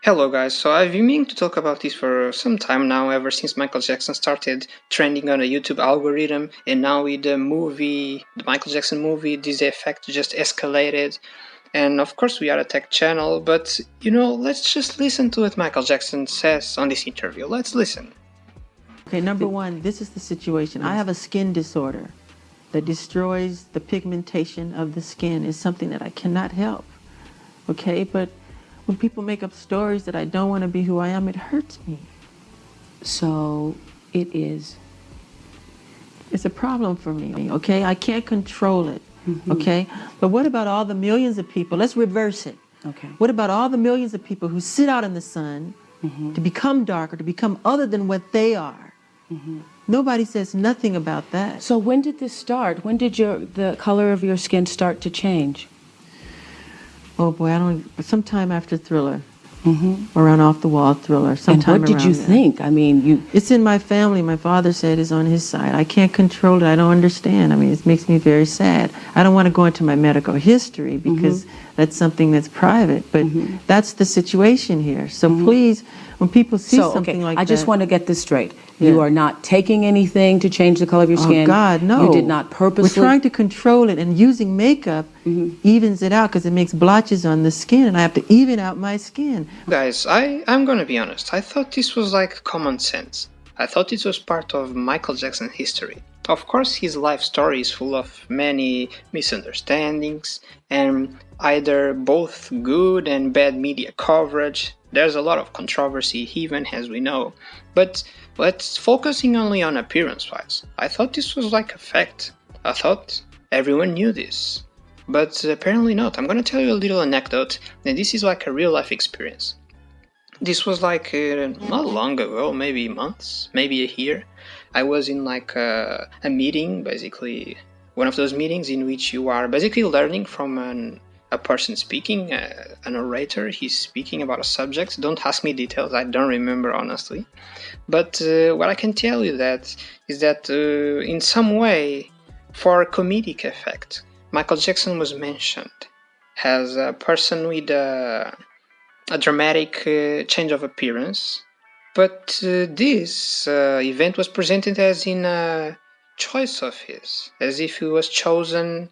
Hello, guys. So I've been meaning to talk about this for some time now, ever since Michael Jackson started trending on a YouTube algorithm, and now with the Michael Jackson movie, this effect just escalated. And of course, we are a tech channel, but let's just listen to what Michael Jackson says on this interview. Let's listen. Okay, number one, this is the situation. I have a skin disorder that destroys the pigmentation of the skin. It's something that I cannot help. Okay, but when people make up stories that I don't want to be who I am, it hurts me. So it is. It's a problem for me, okay? I can't control it, okay? But what about all the millions of people? Let's reverse it. Okay. What about all the millions of people who sit out in the sun to become darker, to become other than what they are? Nobody says nothing about that. So when did this start? When did the color of your skin start to change? Oh boy, sometime after Thriller. Around Off the Wall Thriller. Sometime And what did you around think? I mean, It's in my family. My father said it's on his side. I can't control it. I don't understand. I mean, it makes me very sad. I don't want to go into my medical history because that's something that's private, but that's the situation here. So please, when people see something like that. I just want to get this straight. Yeah. You are not taking anything to change the color of your skin. Oh, God, no. You did not purposely. We're trying to control it, and using makeup evens it out because it makes blotches on the skin, and I have to even out my skin. Guys, I'm gonna be honest. I thought this was like common sense. I thought it was part of Michael Jackson's history. Of course, his life story is full of many misunderstandings and either both good and bad media coverage. There's a lot of controversy, even as we know. But let's focusing only on appearance-wise. I thought this was like a fact. I thought everyone knew this. But apparently not. I'm gonna tell you a little anecdote, and this is like a real-life experience. This was like not long ago, maybe months, maybe a year. I was in like a meeting, basically one of those meetings in which you are basically learning from a person speaking, an orator. He's speaking about a subject. Don't ask me details. I don't remember honestly. But what I can tell you is that in some way, for comedic effect, Michael Jackson was mentioned as a person with a dramatic change of appearance, but this event was presented as in a choice of his, as if he was chosen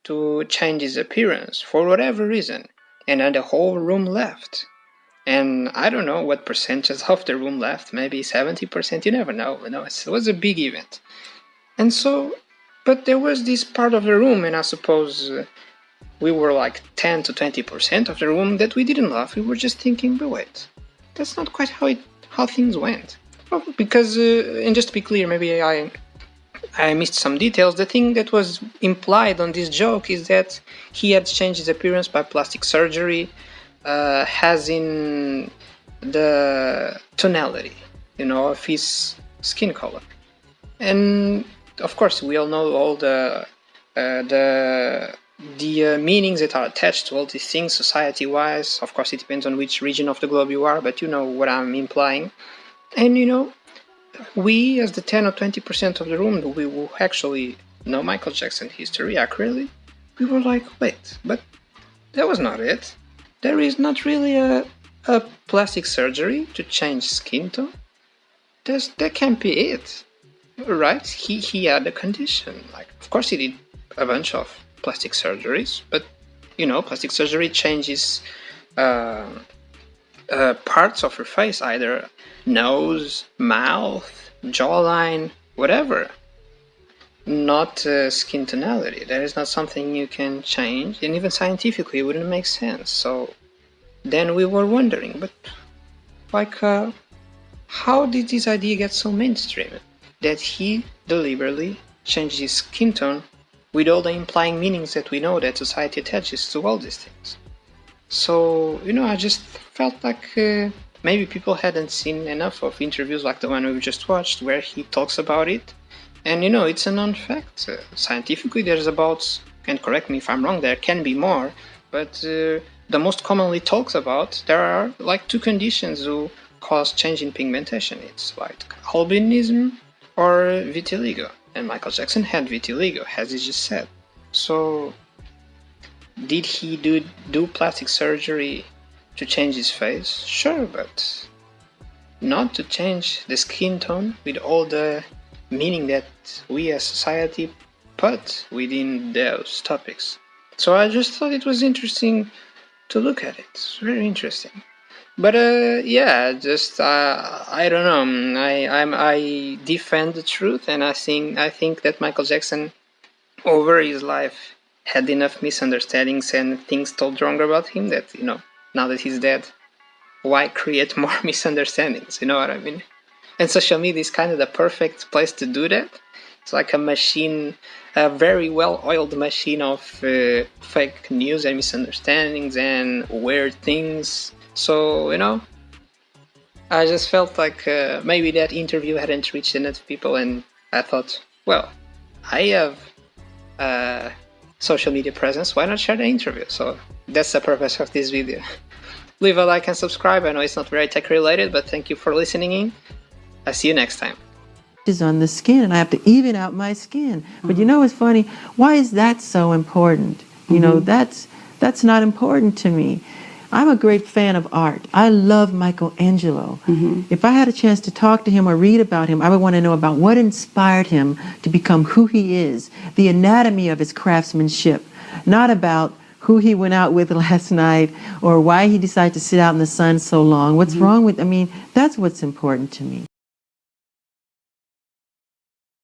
to change his appearance for whatever reason, and then the whole room left. And I don't know what percentage of the room left, maybe 70%, you never know. It was a big event. And so, but there was this part of the room, and I suppose we were like 10 to 20% of the room that we didn't laugh. We were just thinking, but wait, that's not quite how things went. Well, because, and just to be clear, maybe I missed some details. The thing that was implied on this joke is that he had changed his appearance by plastic surgery, as in the tonality, of his skin color. And of course, we all know all the meanings that are attached to all these things society-wise. Of course, it depends on which region of the globe you are, but you know what I'm implying. And we, as the 10 or 20% of the room who actually know Michael Jackson history accurately, we were like, wait, but that was not it. There is not really a plastic surgery to change skin tone. That can't be it, right? He had a condition. Like, of course, he did a bunch of plastic surgeries, but plastic surgery changes parts of her face, either nose, mouth, jawline, whatever. Not skin tonality. That is not something you can change, and even scientifically it wouldn't make sense. So then we were wondering, but like, how did this idea get so mainstream that he deliberately changed his skin tone with all the implying meanings that we know that society attaches to all these things? So, I just felt like maybe people hadn't seen enough of interviews like the one we've just watched where he talks about it. And it's a known fact. Scientifically, there's about, and correct me if I'm wrong, there can be more, but the most commonly talked about, there are like two conditions who cause change in pigmentation. It's like albinism or vitiligo. And Michael Jackson had vitiligo, as he just said. So, did he do plastic surgery to change his face, sure, but not to change the skin tone with all the meaning that we as society put within those topics. So I just thought it was interesting to look at it. It's very interesting. But yeah, just I don't know. I defend the truth, and I think that Michael Jackson, over his life, had enough misunderstandings and things told wrong about him that, now that he's dead, why create more misunderstandings? You know what I mean? And social media is kind of the perfect place to do that. It's like a machine, a very well-oiled machine of fake news and misunderstandings and weird things. So, I just felt like maybe that interview hadn't reached enough people, and I thought, well, I have a social media presence, why not share the interview? So that's the purpose of this video. Leave a like and subscribe. I know it's not very tech related, but thank you for listening in. I'll see you next time. Is on the skin, and I have to even out my skin. But you know what's funny? Why is that so important? That's not important to me. I'm a great fan of art. I love Michelangelo. If I had a chance to talk to him or read about him, I would want to know about what inspired him to become who he is, the anatomy of his craftsmanship, not about who he went out with last night or why he decided to sit out in the sun so long. What's wrong with, that's what's important to me.